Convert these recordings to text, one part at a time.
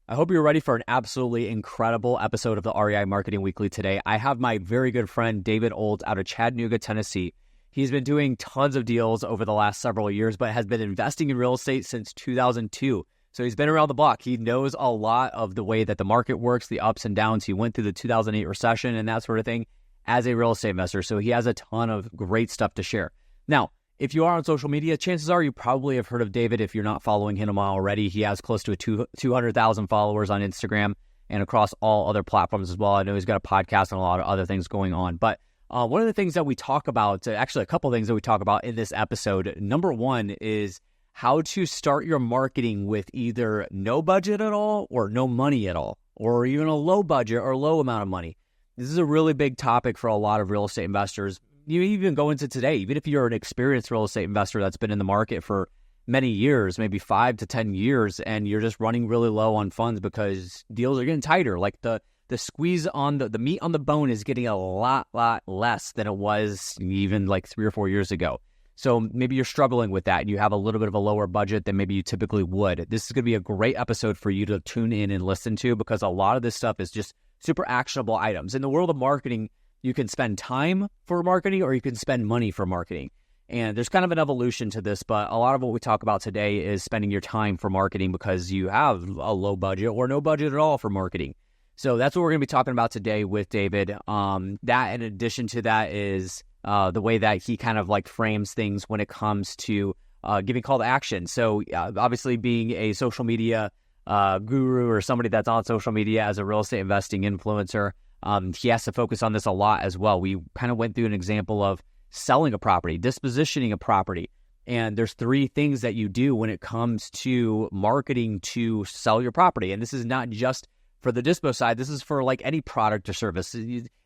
I hope you're ready for an absolutely incredible episode of the REI Marketing Weekly today. I have my very good friend, David Olds, out of Chattanooga, Tennessee. He's been doing tons of deals over the last several years, but has been investing in real estate since 2002. So he's been around the block. He knows a lot of the way that the market works, the ups and downs. He went through the 2008 recession and that sort of thing as a real estate investor. So he has a ton of great stuff to share. Now, if you are on social media, chances are you probably have heard of David if you're not following him already. He has close to 200,000 followers on Instagram and across all other platforms as well. I know he's got a podcast and a lot of other things going on. But one of the things that we talk about, actually a couple of things that we talk about in this episode, number one is how to start your marketing with either no budget at all or no money at all, or even a low budget or low amount of money. This is a really big topic for a lot of real estate investors. You even go into today, even if you're an experienced real estate investor that's been in the market for many years, maybe 5 to 10 years, and you're just running really low on funds because deals are getting tighter. Like the squeeze on the meat on the bone is getting a lot less than it was even like 3 or 4 years ago. So maybe you're struggling with that and you have a little bit of a lower budget than maybe you typically would. This is going to be a great episode for you to tune in and listen to because a lot of this stuff is just super actionable items. In the world of marketing, you can spend time for marketing or you can spend money for marketing. And there's kind of an evolution to this, but a lot of what we talk about today is spending your time for marketing because you have a low budget or no budget at all for marketing. So that's what we're going to be talking about today with David. That in addition to that is the way that he kind of like frames things when it comes to giving call to action. So obviously being a social media guru or somebody that's on social media as a real estate investing influencer, he has to focus on this a lot as well. We kind of went through an example of selling a property, dispositioning a property. And there's 3 things that you do when it comes to marketing to sell your property. And this is not just for the dispo side. This is for like any product or service.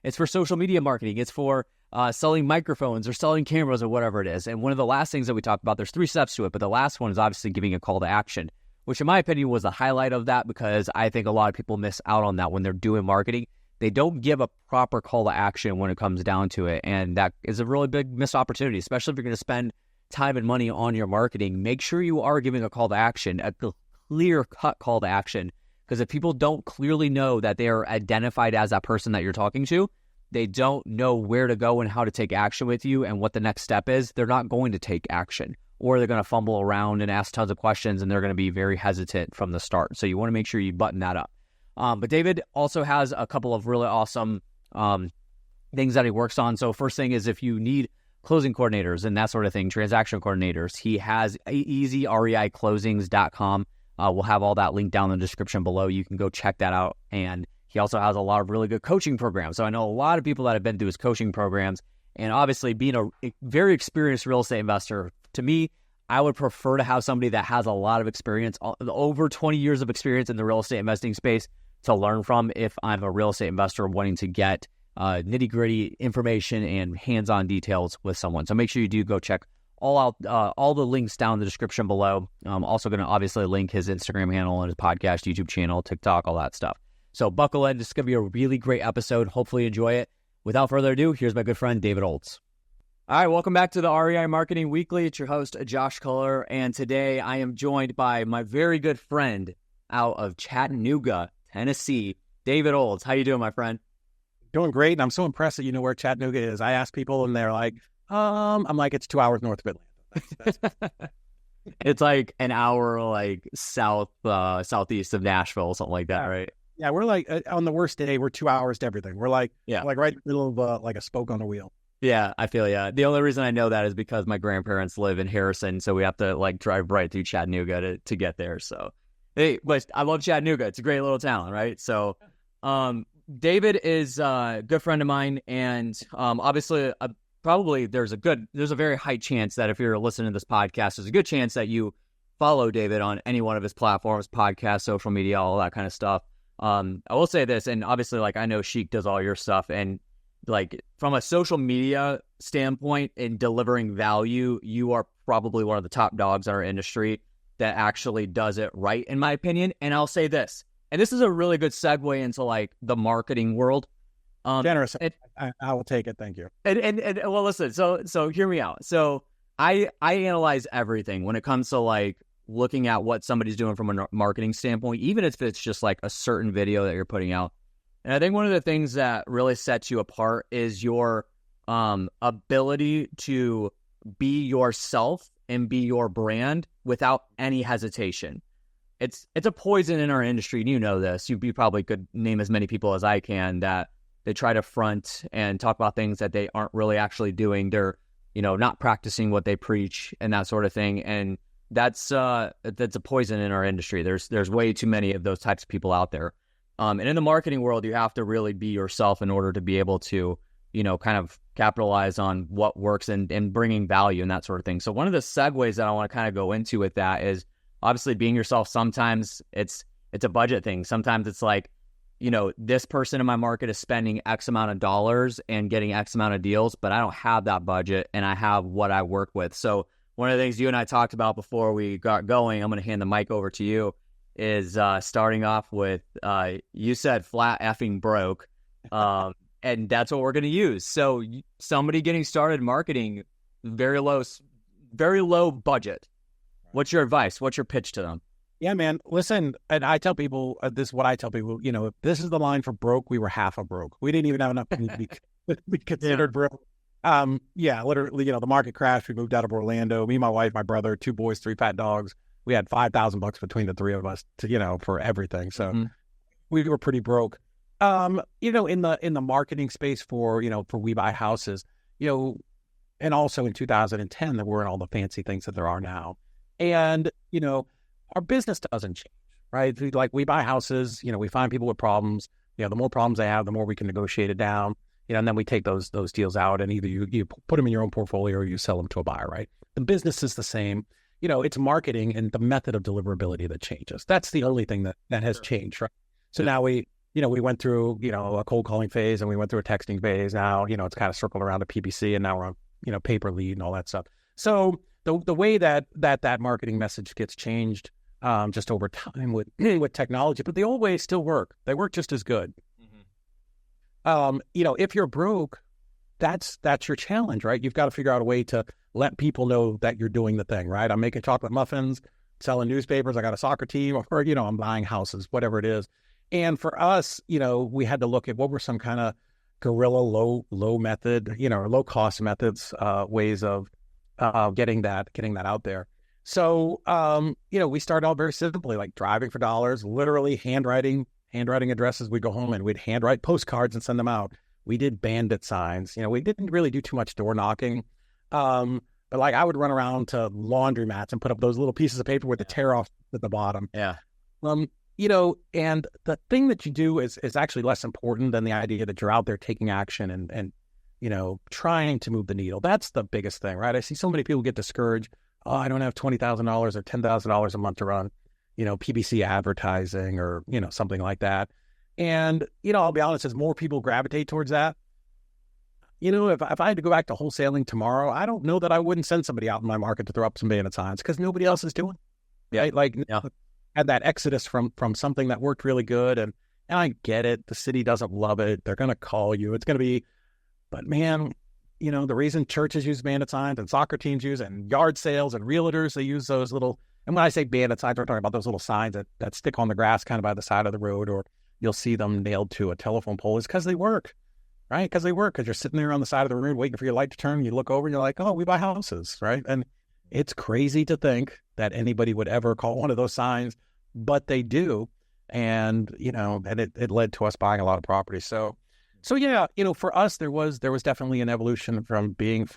It's for social media marketing. It's for selling microphones or selling cameras or whatever it is. And one of the last things that we talked about, there's 3 steps to it, but the last one is obviously giving a call to action, which in my opinion was the highlight of that because I think a lot of people miss out on that when they're doing marketing. They don't give a proper call to action when it comes down to it. And that is a really big missed opportunity, especially if you're going to spend time and money on your marketing. Make sure you are giving a call to action, a clear-cut call to action. Because if people don't clearly know that they are identified as that person that you're talking to, they don't know where to go and how to take action with you and what the next step is, they're not going to take action. Or they're going to fumble around and ask tons of questions and they're going to be very hesitant from the start. So you want to make sure you button that up. But David also has a couple of really awesome things that he works on. So first thing is if you need closing coordinators and that sort of thing, transaction coordinators, he has easyreiclosings.com. We'll have all that linked down in the description below. You can go check that out. And he also has a lot of really good coaching programs. So I know a lot of people that have been through his coaching programs. And obviously being a very experienced real estate investor, to me, I would prefer to have somebody that has a lot of experience, over 20 years of experience in the real estate investing space to learn from if I'm a real estate investor wanting to get nitty-gritty information and hands-on details with someone. So make sure you do go check all the links down in the description below. I'm also going to obviously link his Instagram handle and his podcast, YouTube channel, TikTok, all that stuff. So buckle in. This is going to be a really great episode. Hopefully you enjoy it. Without further ado, here's my good friend, David Olds. All right, welcome back to the REI Marketing Weekly. It's your host, Josh Culler, and today I am joined by my very good friend out of Chattanooga, Tennessee, David Olds. How you doing, my friend? Doing great, and I'm so impressed that you know where Chattanooga is. I ask people, and they're like, I'm like, it's 2 hours north of Atlanta. It's like an hour, like southeast of Nashville, something like that, right? Yeah, we're like, on the worst day, we're 2 hours to everything. We're like, like right in the middle of like a spoke on a wheel. Yeah, I feel ya. The only reason I know that is because my grandparents live in Harrison, so we have to like drive right through Chattanooga to get there. So, hey, but I love Chattanooga. It's a great little town, right? So, David is a good friend of mine, and obviously, probably there's a very high chance that if you're listening to this podcast, there's a good chance that you follow David on any one of his platforms, podcasts, social media, all that kind of stuff. I will say this, and obviously, like I know Sheik does all your stuff, and like from a social media standpoint in delivering value, you are probably one of the top dogs in our industry that actually does it right, in my opinion. And I'll say this, and this is a really good segue into like the marketing world. Generous. I will take it. Thank you. And well, listen, so hear me out. So I analyze everything when it comes to like looking at what somebody's doing from a marketing standpoint, even if it's just like a certain video that you're putting out. And I think one of the things that really sets you apart is your ability to be yourself and be your brand without any hesitation. It's a poison in our industry, and you know this. You probably could name as many people as I can that they try to front and talk about things that they aren't really actually doing. They're, not practicing what they preach and that sort of thing. And that's a poison in our industry. There's way too many of those types of people out there. And in the marketing world, you have to really be yourself in order to be able to, kind of capitalize on what works and bringing value and that sort of thing. So one of the segues that I want to kind of go into with that is obviously being yourself. Sometimes it's a budget thing. Sometimes it's like, this person in my market is spending X amount of dollars and getting X amount of deals, but I don't have that budget and I have what I work with. So one of the things you and I talked about before we got going, I'm going to hand the mic over to you, is starting off with, you said flat effing broke, and that's what we're going to use. So somebody getting started marketing, very low budget. What's your advice? What's your pitch to them? Yeah, man. Listen, and I tell people, this is what I tell people, if this is the line for broke, we were half a broke. We didn't even have enough to be considered broke. Literally, the market crashed. We moved out of Orlando. Me, my wife, my brother, 2 boys, 3 fat dogs. We had $5,000 between the 3 of us to, for everything. So we were pretty broke. In the marketing space for We Buy Houses, and also in 2010, there weren't all the fancy things that there are now. And, our business doesn't change, right? Like We Buy Houses, we find people with problems. The more problems they have, the more we can negotiate it down. And then we take those deals out and either you put them in your own portfolio or you sell them to a buyer, right? The business is the same. It's marketing and the method of deliverability that changes. That's the only thing that has changed, right? So now we went through, a cold calling phase and we went through a texting phase. Now, it's kind of circled around to PPC and now we're on, paper lead and all that stuff. So the way that marketing message gets changed just over time with technology, but the old ways still work. They work just as good. If you're broke, that's your challenge, right? You've got to figure out a way to let people know that you're doing the thing, right? I'm making chocolate muffins, selling newspapers. I got a soccer team, or I'm buying houses, whatever it is. And for us, we had to look at what were some kind of guerrilla low method, or low cost methods, ways of getting that out there. So, we started out very simply, like driving for dollars, literally handwriting addresses. We'd go home and we'd handwrite postcards and send them out. We did bandit signs. We didn't really do too much door knocking. But like I would run around to laundromats and put up those little pieces of paper with the tear off at the bottom. Yeah. And the thing that you do is actually less important than the idea that you're out there taking action and trying to move the needle. That's the biggest thing, right? I see so many people get discouraged. Oh, I don't have $20,000 or $10,000 a month to run, PPC advertising or, something like that. And, I'll be honest, as more people gravitate towards that, if I had to go back to wholesaling tomorrow, I don't know that I wouldn't send somebody out in my market to throw up some bandit signs because nobody else is doing it. Yeah. Right? Like, had that exodus from something that worked really good. And I get it. The city doesn't love it. They're going to call you. It's going to be, but man, the reason churches use bandit signs and soccer teams use and yard sales and realtors, they use those little, and when I say bandit signs, we're talking about those little signs that stick on the grass kind of by the side of the road, or you'll see them nailed to a telephone pole, is because they work, right? Because you're sitting there on the side of the road waiting for your light to turn. You look over and you're like, oh, We Buy Houses, right? And it's crazy to think that anybody would ever call one of those signs, but they do. And, and it led to us buying a lot of properties. So yeah, for us, there was definitely an evolution from being,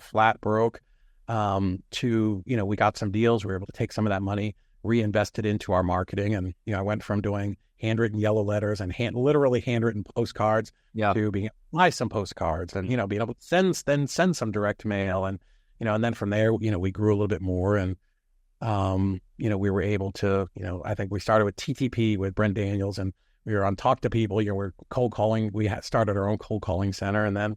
flat broke, to, we got some deals. We were able to take some of that money, reinvest it into our marketing. And, I went from doing handwritten yellow letters and literally handwritten postcards to being able to buy some postcards and, being able to send some direct mail. And, and then from there, we grew a little bit more and, we were able to, I think we started with TTP with Brent Daniels and we were on Talk to People, we're cold calling. We had started our own cold calling center. And then,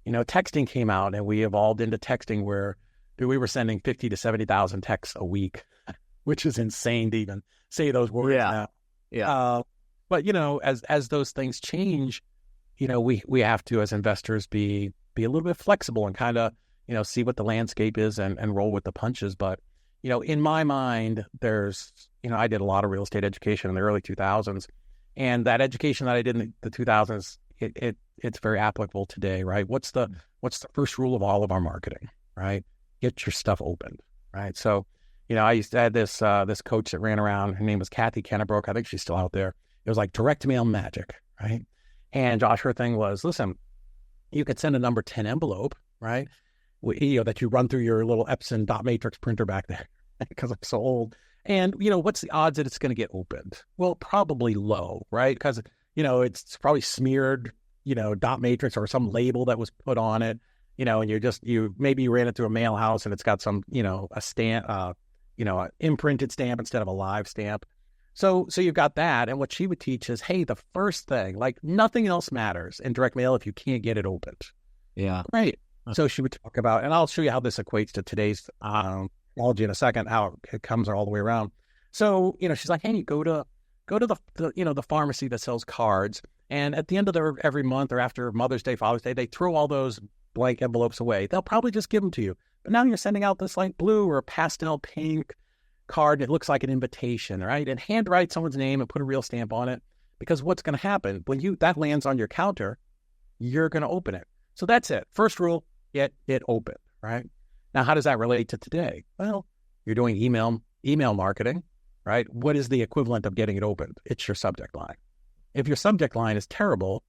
texting came out and we evolved into texting where we were sending 50 to 70,000 texts a week, which is insane to even say those words now. Yeah. But, as those things change, we have to, as investors, be a little bit flexible and kind of, see what the landscape is and roll with the punches. But, in my mind, there's, I did a lot of real estate education in the early 2000s, and that education that I did in the 2000s, it's very applicable today, right? What's the first rule of all of our marketing, right? Get your stuff opened, right? So, I used to have this coach that ran around. Her name was Kathy Kennebrook. I think she's still out there. It was like direct mail magic, right? And Josh, her thing was, listen, you could send a number 10 envelope, right? That you run through your little Epson dot matrix printer back there, because I'm so old. And, what's the odds that it's going to get opened? Well, probably low, right? Because, it's probably smeared, dot matrix or some label that was put on it, and maybe you ran it through a mail house and it's got some, a stamp, an imprinted stamp instead of a live stamp. So you've got that. And what she would teach is, hey, the first thing, like nothing else matters in direct mail if you can't get it opened. Yeah. Right. So she would talk about, and I'll show you how this equates to today's technology in a second, how it comes all the way around. So, she's like, hey, go to the pharmacy that sells cards. And at the end of every month or after Mother's Day, Father's Day, they throw all those blank envelopes away. They'll probably just give them to you. But now you're sending out this light blue or a pastel pink card. It looks like an invitation, right? And handwrite someone's name and put a real stamp on it. Because what's going to happen when that lands on your counter, you're going to open it. So that's it. First rule, get it open, right? Now, how does that relate to today? Well, you're doing email marketing, right? What is the equivalent of getting it opened? It's your subject line. If your subject line is terrible,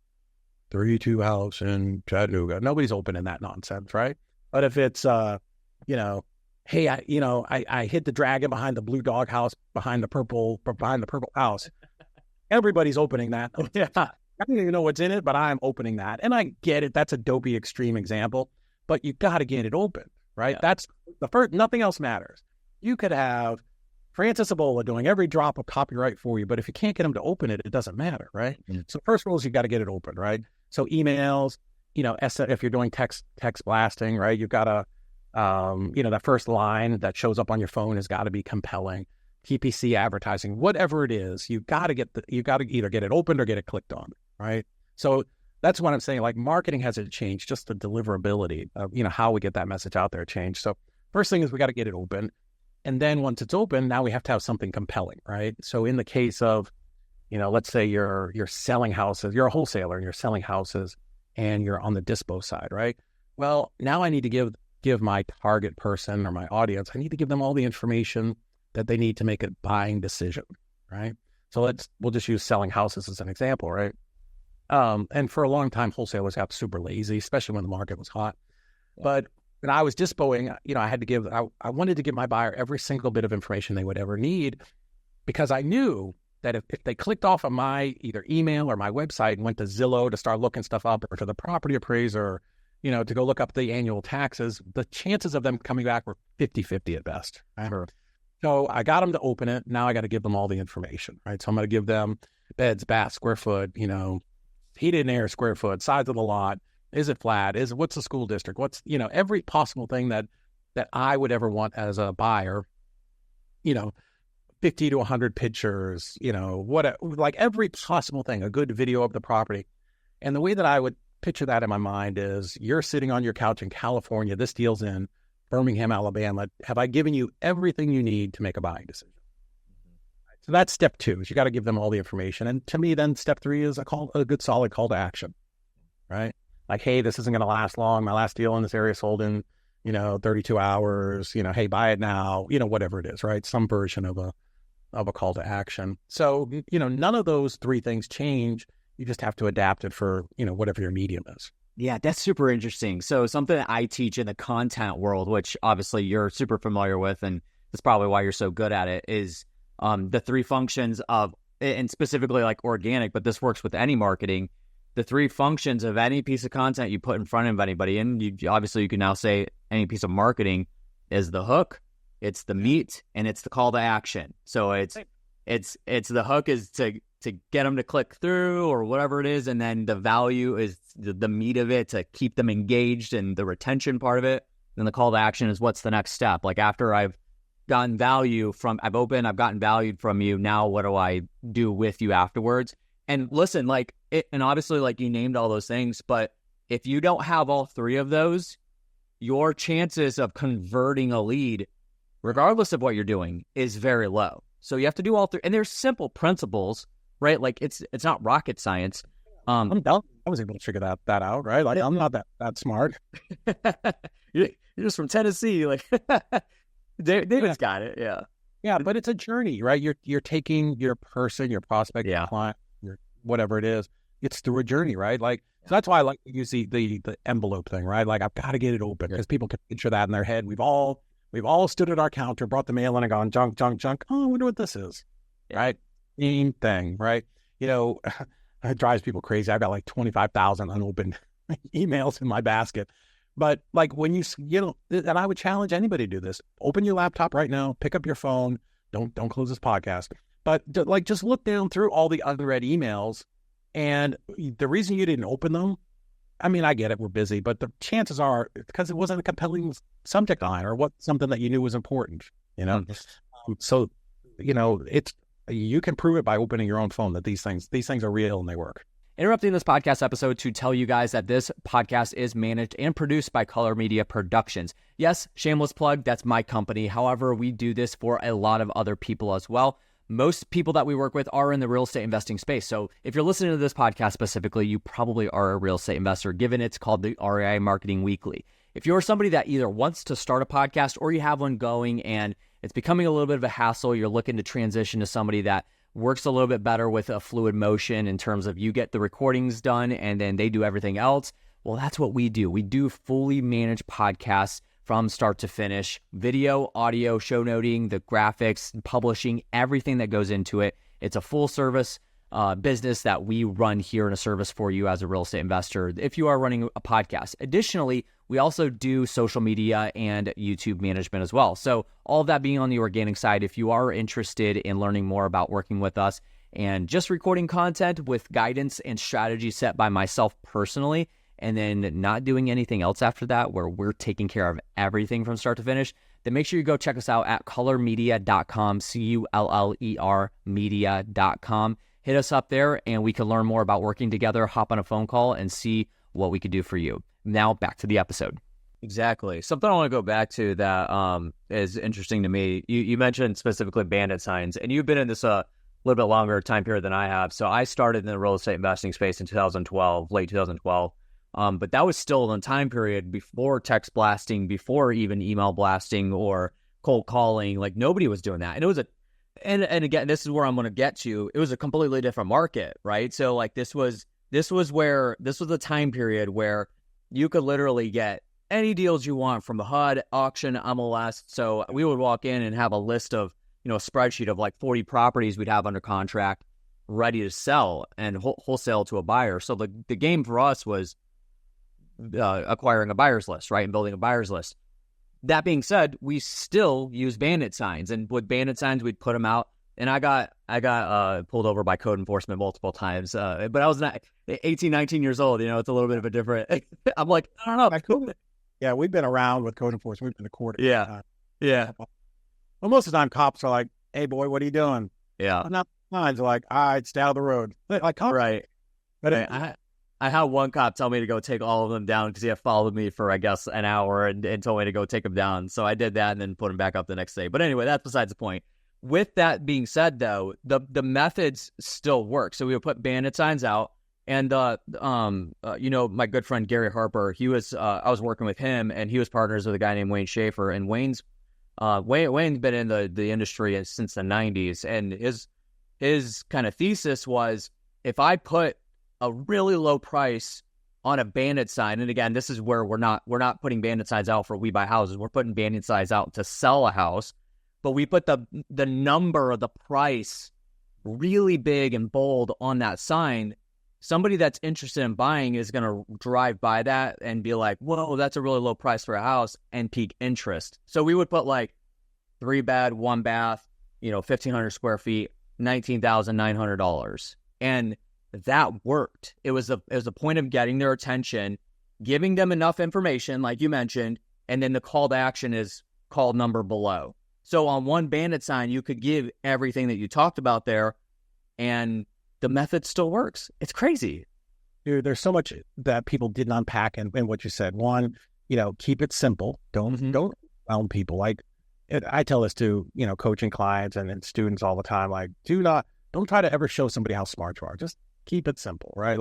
32 house in Chattanooga, nobody's opening that nonsense, right? But if it's, hey, I hit the dragon behind the blue dog house, behind the purple house, everybody's opening that. Yeah. I don't even know what's in it, but I'm opening that. And I get it. That's a dopey extreme example, but you got to get it open, right? Yeah. That's the first, nothing else matters. You could have Francis Ebola doing every drop of copyright for you, but if you can't get them to open it, it doesn't matter, right? Mm-hmm. So first rule is you got to get it open, right? So emails, if you're doing text blasting, right? You've got to, that first line that shows up on your phone has got to be compelling. PPC advertising, whatever it is, you got to either get it opened or get it clicked on, right? So that's what I'm saying. Like marketing hasn't changed, just the deliverability of, how we get that message out there changed. So first thing is we got to get it open. And then once it's open, now we have to have something compelling, right? So in the case of, let's say you're selling houses, you're a wholesaler and you're selling houses and you're on the dispo side, right? Well, now I need to give my target person or my audience, I need to give them all the information that they need to make a buying decision, right? So we'll just use selling houses as an example, right? And for a long time, wholesalers got super lazy, especially when the market was hot. Yeah. But when I was dispoing, I wanted to give my buyer every single bit of information they would ever need, because I knew that if they clicked off of my either email or my website and went to Zillow to start looking stuff up, or to the property appraiser, to go look up the annual taxes, the chances of them coming back were 50-50 at best. Right? Sure. So I got them to open it. Now I got to give them all the information, right? So I'm going to give them beds, baths, square foot, heated and air, square foot, size of the lot. Is it flat? What's the school district? What's, every possible thing that I would ever want as a buyer, 50 to 100 pictures, like every possible thing, a good video of the property. And the way that I would picture that in my mind is you're sitting on your couch in California. This deal's in Birmingham, Alabama. Have I given you everything you need to make a buying decision? So that's step 2, is you got to give them all the information. And to me, then step 3 is a good solid call to action, right? Like, hey, this isn't going to last long. My last deal in this area sold in, 32 hours, hey, buy it now, whatever it is, right? Some version of a call to action. So, none of those 3 things change. You just have to adapt it for, whatever your medium is. Yeah, that's super interesting. So something that I teach in the content world, which obviously you're super familiar with, and that's probably why you're so good at it, is the 3 functions of, and specifically like organic, but this works with any marketing, the 3 functions of any piece of content you put in front of anybody. And you can now say any piece of marketing is the hook, it's the meat, and it's the call to action. So it's the hook is to get them to click through or whatever it is. And then the value is the meat of it to keep them engaged and the retention part of it. Then the call to action is what's the next step? Like after I've gotten value I've gotten value from you. Now what do I do with you afterwards? And listen, and obviously like you named all those things, but if you don't have all 3 of those, your chances of converting a lead regardless of what you're doing, is very low. So you have to do all three. And there's simple principles, right? Like it's not rocket science. I'm dumb. I was able to figure that out, right? Like I'm not that smart. You're just from Tennessee, like David's got it. Yeah. Yeah, but it's a journey, right? You're taking your person, your prospect, your client, your whatever it is. It's through a journey, right? Like so that's why I like to use the envelope thing, right? Like I've got to get it open because people can picture that in their head. We've all stood at our counter, brought the mail in and gone junk. Oh, I wonder what this is, right? Same thing, right? You know, it drives people crazy. I've got like 25,000 unopened emails in my basket. But like when you know, and I would challenge anybody to do this. Open your laptop right now, pick up your phone. Don't close this podcast. But like just look down through all the unread emails. And the reason you didn't open them, I mean, I get it, we're busy, but the chances are because it wasn't a compelling subject line or something that you knew was important, you know? So, you know, you can prove it by opening your own phone that these things are real and they work. Interrupting this podcast episode to tell you guys that this podcast is managed and produced by Color Media Productions. Yes, shameless plug, that's my company. However, we do this for a lot of other people as well. Most people that we work with are in the real estate investing space. So if you're listening to this podcast specifically, you probably are a real estate investor, given it's called the REI Marketing Weekly. If you're somebody that either wants to start a podcast or you have one going and it's becoming a little bit of a hassle, you're looking to transition to somebody that works a little bit better with a fluid motion in terms of you get the recordings done and then they do everything else. Well, that's what we do. We do fully managed podcasts from start to finish, video, audio, show noting, the graphics, publishing, everything that goes into it. It's a full service business that we run here in a service for you as a real estate investor if you are running a podcast. Additionally, we also do social media and YouTube management as well. So all of that being on the organic side, if you are interested in learning more about working with us and just recording content with guidance and strategy set by myself personally, and then not doing anything else after that, where we're taking care of everything from start to finish, then make sure you go check us out at colormedia.com, CULLER media.com. Hit us up there and we can learn more about working together, hop on a phone call and see what we could do for you. Now back to the episode. Exactly. Something I want to go back to that is interesting to me. You mentioned specifically bandit signs, and you've been in this a little bit longer time period than I have. So I started in the real estate investing space in 2012, late 2012. But that was still in time period before text blasting, before even email blasting or cold calling. Like nobody was doing that. And it was and again, this is where I'm going to get to. It was a completely different market, right? So like this was a time period where you could literally get any deals you want from the HUD, auction, MLS. So we would walk in and have a list of, a spreadsheet of like 40 properties we'd have under contract ready to sell and wholesale to a buyer. So the game for us was acquiring a buyer's list, right? And building a buyer's list. That being said, we still use bandit signs, and with bandit signs, we'd put them out. And I got pulled over by code enforcement multiple times. But I was 18, 19 years old. It's a little bit of a different. I'm like, I don't know. Cool. Yeah, we've been around with code enforcement. We've been to court. Yeah. Well, most of the time, cops are like, "Hey, boy, what are you doing?" Yeah. Not signs are like, "All right, stay out of the road." Like, right. But I had one cop tell me to go take all of them down because he had followed me for, I guess, an hour and told me to go take them down. So I did that and then put them back up the next day. But anyway, that's besides the point. With that being said, though, the methods still work. So we would put bandit signs out. And, my good friend Gary Harper, I was working with him, and he was partners with a guy named Wayne Schaefer. And Wayne's been in the industry since the 90s. And his kind of thesis was, if I put a really low price on a bandit sign, and again, this is where we're not putting bandit signs out for we buy houses. We're putting bandit signs out to sell a house, but we put the number of the price really big and bold on that sign. Somebody that's interested in buying is going to drive by that and be like, whoa, that's a really low price for a house, and pique interest. So we would put like 3-bed, 1-bath, 1,500 square feet, $19,900. And that worked. It was a point of getting their attention, giving them enough information, like you mentioned, and then the call to action is call number below. So on one bandit sign, you could give everything that you talked about there, and the method still works. It's crazy. Dude, there's so much that people didn't unpack in what you said. One, keep it simple. Don't overwhelm people. Like, I tell this to, coaching clients and students all the time, like, don't try to ever show somebody how smart you are. Just keep it simple, right?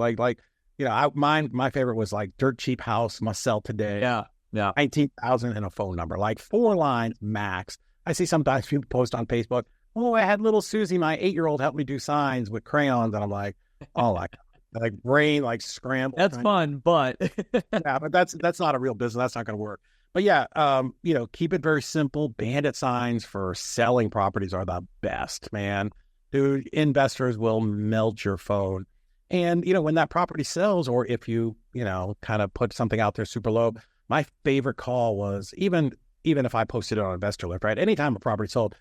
My favorite was like dirt cheap house, must sell today. Yeah. 19,000 and a phone number, like 4 lines max. I see sometimes people post on Facebook, oh, I had little Susie, my 8-year-old, help me do signs with crayons. And I'm like, oh, like brain, like scramble. That's fun, but yeah, but that's not a real business. That's not going to work. But yeah, keep it very simple. Bandit signs for selling properties are the best, man. Dude, investors will melt your phone. And, when that property sells, or if you, kind of put something out there super low, my favorite call was even if I posted it on Investor Lift, right? Anytime a property sold,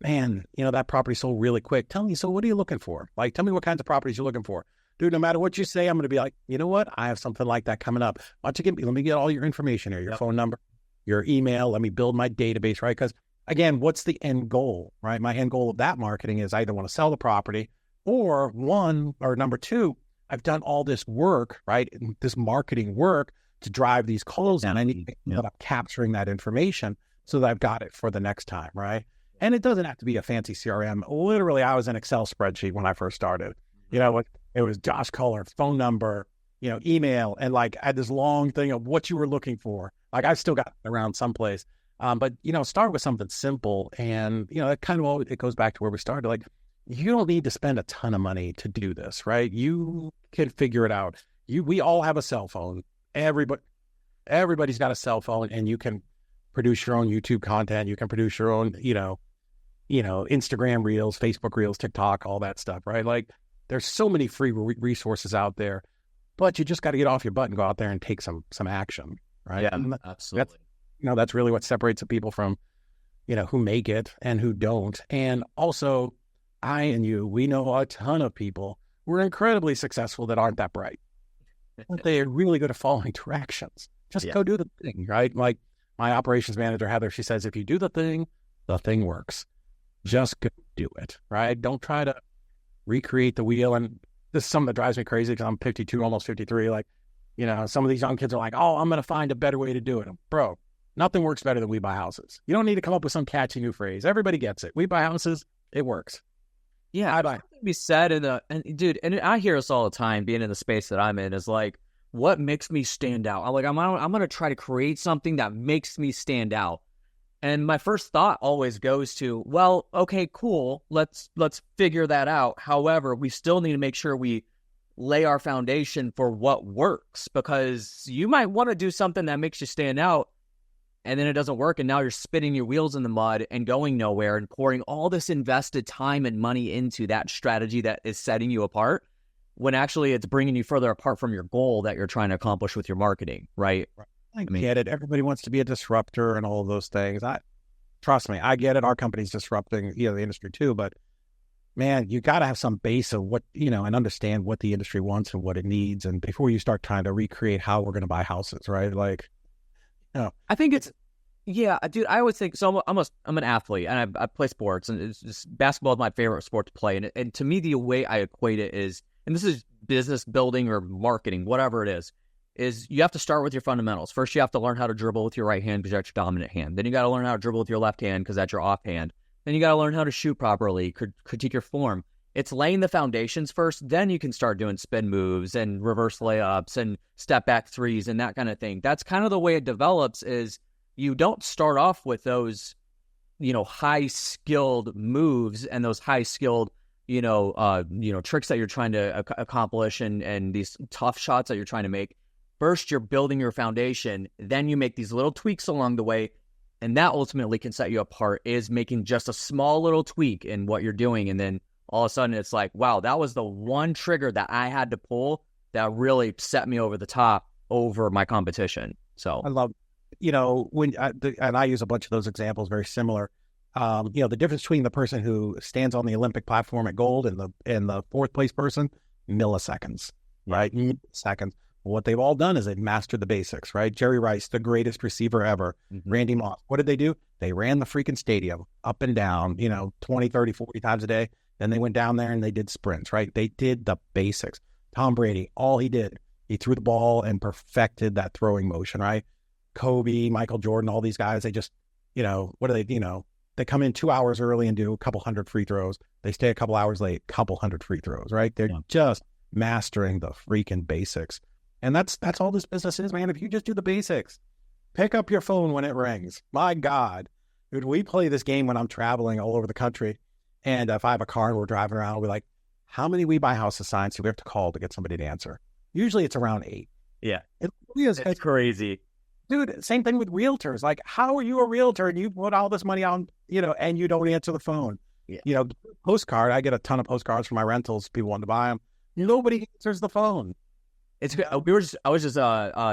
man, that property sold really quick. Tell me, so what are you looking for? Like, tell me what kinds of properties you're looking for. Dude, no matter what you say, I'm going to be like, you know what? I have something like that coming up. Why don't you let me get all your information here, your phone number, your email. Let me build my database, right? Because again, what's the end goal, right? My end goal of that marketing is I either want to sell the property or number two, I've done all this work, right? This marketing work to drive these calls in. I need to end up capturing that information so that I've got it for the next time, right? And it doesn't have to be a fancy CRM. Literally, I was an Excel spreadsheet when I first started. It was Josh Kohler, phone number, email, and like I had this long thing of what you were looking for. Like I've still got it around someplace. But start with something simple. And, it goes back to where we started. Like, you don't need to spend a ton of money to do this, right? You can figure it out. We all have a cell phone. Everybody's got a cell phone, and you can produce your own YouTube content. You can produce your own, Instagram reels, Facebook reels, TikTok, all that stuff, right? Like, there's so many free resources out there, but you just got to get off your butt and go out there and take some action, right? Yeah, absolutely. That's really what separates the people from, who make it and who don't. And also, I and you, we know a ton of people who are incredibly successful that aren't that bright. But they are really good at following directions. Just go do the thing, right? Like my operations manager, Heather, she says, if you do the thing works. Just go do it, right? Don't try to recreate the wheel. And this is something that drives me crazy because I'm 52, almost 53. Like, some of these young kids are like, oh, I'm going to find a better way to do it. Bro, nothing works better than we buy houses. You don't need to come up with some catchy new phrase. Everybody gets it. We buy houses. It works. Yeah, I be said and I hear this all the time. Being in the space that I'm in is like, what makes me stand out? I'm going to try to create something that makes me stand out. And my first thought always goes to, well, okay, cool. Let's figure that out. However, we still need to make sure we lay our foundation for what works, because you might want to do something that makes you stand out, and then it doesn't work, and now you're spinning your wheels in the mud and going nowhere and pouring all this invested time and money into that strategy that is setting you apart, when actually it's bringing you further apart from your goal that you're trying to accomplish with your marketing, right? I get it. Everybody wants to be a disruptor and all of those things. Trust me, I get it. Our company's disrupting, the industry too, but man, you got to have some base of what, and understand what the industry wants and what it needs. And before you start trying to recreate how we're going to buy houses, right? Like, I think it's, dude, I always think, so I'm an athlete and I play sports, and it's just, basketball is my favorite sport to play. And to me, the way I equate it is, and this is business building or marketing, whatever it is you have to start with your fundamentals. First, you have to learn how to dribble with your right hand because that's your dominant hand. Then you got to learn how to dribble with your left hand because that's your off hand. Then you got to learn how to shoot properly, critique your form. It's laying the foundations first, then you can start doing spin moves and reverse layups and step back threes and that kind of thing. That's kind of the way it develops. Is you don't start off with those, high skilled moves and those high skilled, tricks that you're trying to accomplish and these tough shots that you're trying to make. First, you're building your foundation. Then you make these little tweaks along the way. And that ultimately can set you apart, is making just a small little tweak in what you're doing. And then all of a sudden it's like, wow, that was the one trigger that I had to pull that really set me over the top over my competition. So I love, and I use a bunch of those examples, very similar. The difference between the person who stands on the Olympic platform at gold and the fourth place person, milliseconds, right? Seconds. What they've all done is they've mastered the basics, right? Jerry Rice, the greatest receiver ever. Randy Moss, what did they do? They ran the freaking stadium up and down, 20, 30, 40 times a day. Then they went down there and they did sprints, right? They did the basics. Tom Brady, all he did, he threw the ball and perfected that throwing motion, right? Kobe, Michael Jordan, all these guys, they just what do they, they come in 2 hours early and do a couple hundred free throws. They stay a couple hours late, couple hundred free throws, right? They're just mastering the freaking basics. And that's all this business is, man. If you just do the basics, pick up your phone when it rings. My God. Dude, we play this game when I'm traveling all over the country. And if I have a car and we're driving around, we're like, how many We Buy Houses signs do we have to call to get somebody to answer? Usually it's around 8. Yeah. It really is. It's crazy. Dude, same thing with realtors. Like, how are you a realtor and you put all this money on, and you don't answer the phone? Yeah. Postcard, I get a ton of postcards for my rentals. People want to buy them. Nobody answers the phone. I was just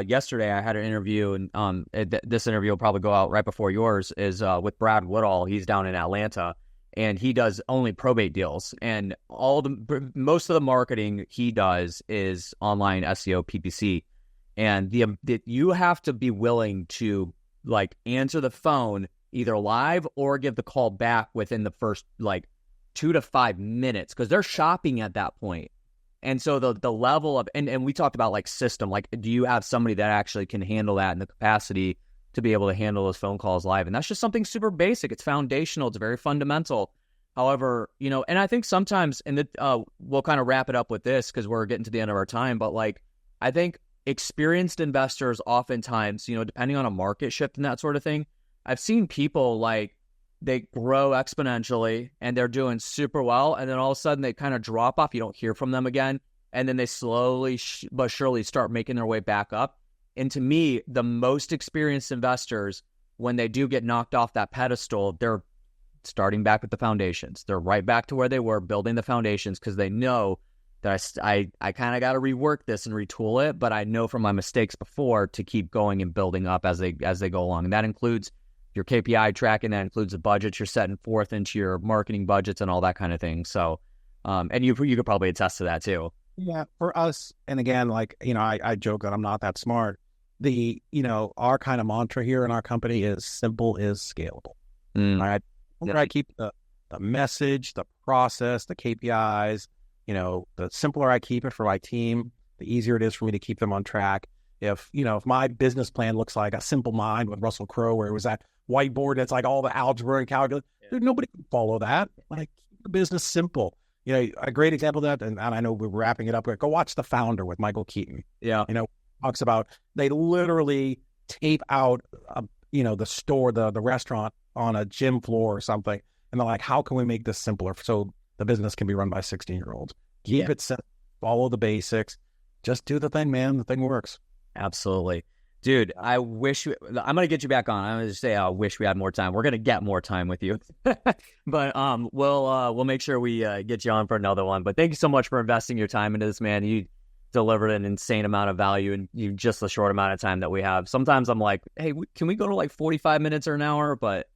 yesterday I had an interview, and this interview will probably go out right before yours, is with Brad Woodall. He's down in Atlanta, and he does only probate deals, and most of the marketing he does is online SEO, PPC, and you have to be willing to like answer the phone either live or give the call back within the first like 2 to 5 minutes, because they're shopping at that point. And so the level of, and we talked about like system, like, do you have somebody that actually can handle that and the capacity to be able to handle those phone calls live? And that's just something super basic. It's foundational. It's very fundamental. However, and I think sometimes, and we'll kind of wrap it up with this because we're getting to the end of our time, but like, I think experienced investors oftentimes, depending on a market shift and that sort of thing, I've seen people like, they grow exponentially and they're doing super well. And then all of a sudden they kind of drop off. You don't hear from them again. And then they slowly but surely start making their way back up. And to me, the most experienced investors, when they do get knocked off that pedestal, they're starting back with the foundations. They're right back to where they were, building the foundations, because they know that I kind of got to rework this and retool it. But I know from my mistakes before to keep going and building up as they go along. And that includes your KPI tracking, that includes the budgets you're setting forth into your marketing budgets and all that kind of thing. So, and you could probably attest to that too. Yeah, for us, and again, like, I joke that I'm not that smart. Our kind of mantra here in our company is simple is scalable. Right? I keep the message, the process, the KPIs, the simpler I keep it for my team, the easier it is for me to keep them on track. If my business plan looks like a Simple Mind with Russell Crowe, where it was that whiteboard that's like all the algebra and calculus, dude, nobody can follow that. Like, keep the business simple. A great example of that, and I know we're wrapping it up, go watch The Founder with Michael Keaton. Yeah. Talks about, they literally tape out, the store, the restaurant on a gym floor or something. And they're like, how can we make this simpler so the business can be run by 16-year-olds? Keep it simple, follow the basics, just do the thing, man. The thing works. Absolutely. Dude, I'm going to get you back on. I'm going to just say, I wish we had more time. We're going to get more time with you, but we'll make sure we get you on for another one. But thank you so much for investing your time into this, man. You delivered an insane amount of value in just the short amount of time that we have. Sometimes I'm like, hey, can we go to like 45 minutes or an hour? But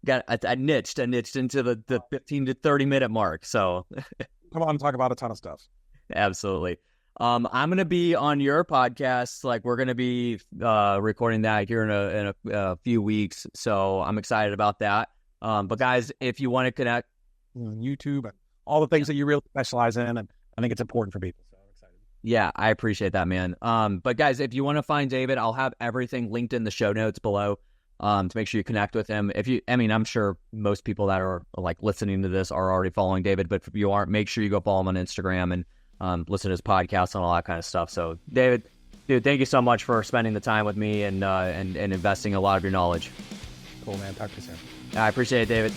I niched into the 15 to 30 minute mark. So come on and talk about a ton of stuff. Absolutely. I'm going to be on your podcast. Like, we're going to be recording that here in a few weeks. So I'm excited about that. But guys, if you want to connect on YouTube and all the things that you really specialize in, and I think it's important for people. So I'm excited. Yeah, I appreciate that, man. But guys, if you want to find David, I'll have everything linked in the show notes below to make sure you connect with him. I'm sure most people that are like listening to this are already following David, but if you aren't, make sure you go follow him on Instagram and listen to his podcast and all that kind of stuff. So, David, dude, thank you so much for spending the time with me and investing a lot of your knowledge. Cool, man. Talk to you soon. I appreciate it, David.